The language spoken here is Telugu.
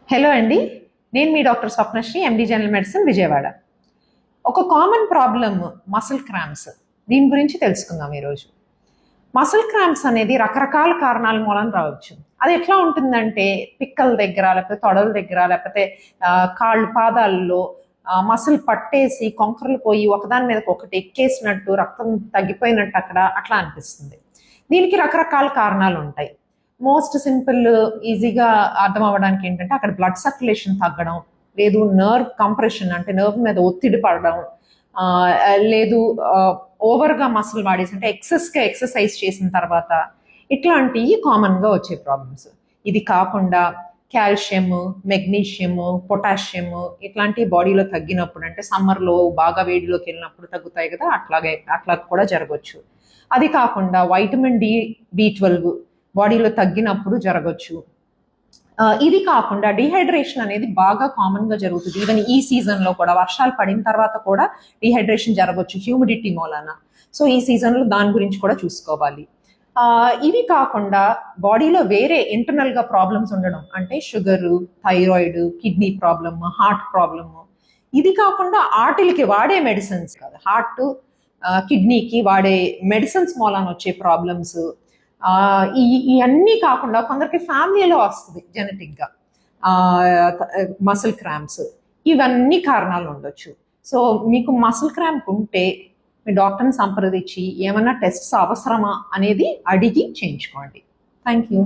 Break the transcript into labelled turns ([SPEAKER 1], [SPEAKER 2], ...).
[SPEAKER 1] హలో అండి, నేను మీ doctor Swapnasri, MD general medicine, Vijayawada. ఒక కామన్ ప్రాబ్లమ్ మసిల్ క్రాంప్స్. దీని గురించి తెలుసుకుందాం ఈరోజు. మసిల్ క్రాంప్స్ అనేది రకరకాల కారణాల మూలం రావచ్చు. అది ఎట్లా ఉంటుందంటే పిక్కల దగ్గర, లేకపోతే తొడల దగ్గర, లేకపోతే కాళ్ళు పాదాల్లో మసిల్ పట్టేసి కొంకరలు పోయి ఒకదాని మీద ఒకటి ఎక్కేసినట్టు, రక్తం తగ్గిపోయినట్టు అట్లా అనిపిస్తుంది. దీనికి రకరకాల కారణాలు ఉంటాయి. మోస్ట్ సింపుల్, ఈజీగా అర్థం అవ్వడానికి ఏంటంటే అక్కడ బ్లడ్ సర్క్యులేషన్ తగ్గడం, లేదు నర్వ్ కంప్రెషన్ అంటే నర్వ్ మీద ఒత్తిడి పడడం, లేదు ఓవర్గా మసిల్ వాడేసి అంటే ఎక్సెస్గా ఎక్సర్సైజ్ చేసిన తర్వాత ఇట్లాంటివి కామన్గా వచ్చే ప్రాబ్లమ్స్. ఇది కాకుండా కాల్షియం, మెగ్నీషియం, పొటాషియం ఇట్లాంటి బాడీలో తగ్గినప్పుడు, అంటే సమ్మర్లో బాగా వేడిలోకి వెళ్ళినప్పుడు తగ్గుతాయి కదా, అట్లా కూడా జరగవచ్చు. అది కాకుండా వైటమిన్ B12 బాడీలో తగ్గినప్పుడు జరగచ్చు. ఇది కాకుండా డిహైడ్రేషన్ అనేది బాగా కామన్గా జరుగుతుంది. ఈవెన్ ఈ సీజన్లో కూడా, వర్షాలు పడిన తర్వాత కూడా డిహైడ్రేషన్ జరగవచ్చు హ్యూమిడిటీ మూలాన. సో ఈ సీజన్లో దాని గురించి కూడా చూసుకోవాలి. ఇవి కాకుండా బాడీలో వేరే ఇంటర్నల్గా ప్రాబ్లమ్స్ ఉండడం, అంటే sugar, thyroid, kidney problem, heart problem. ఇది కాకుండా ఆటిల్కి వాడే మెడిసిన్స్ కాదు, హార్ట్ కిడ్నీకి వాడే మెడిసిన్స్ మూలాన వచ్చే ప్రాబ్లమ్స్. ఇవన్నీ కాకుండా కొందరికి ఫ్యామిలీలో వస్తుంది జెనెటిక్గా మసిల్ క్రాంప్స్. ఇవన్నీ కారణాలు ఉండొచ్చు. సో మీకు మసిల్ క్రాంప్ ఉంటే మీ డాక్టర్ని సంప్రదించి ఏమైనా టెస్ట్స్ అవసరమా అనేది అడిగి చేయించుకోండి. Thank you.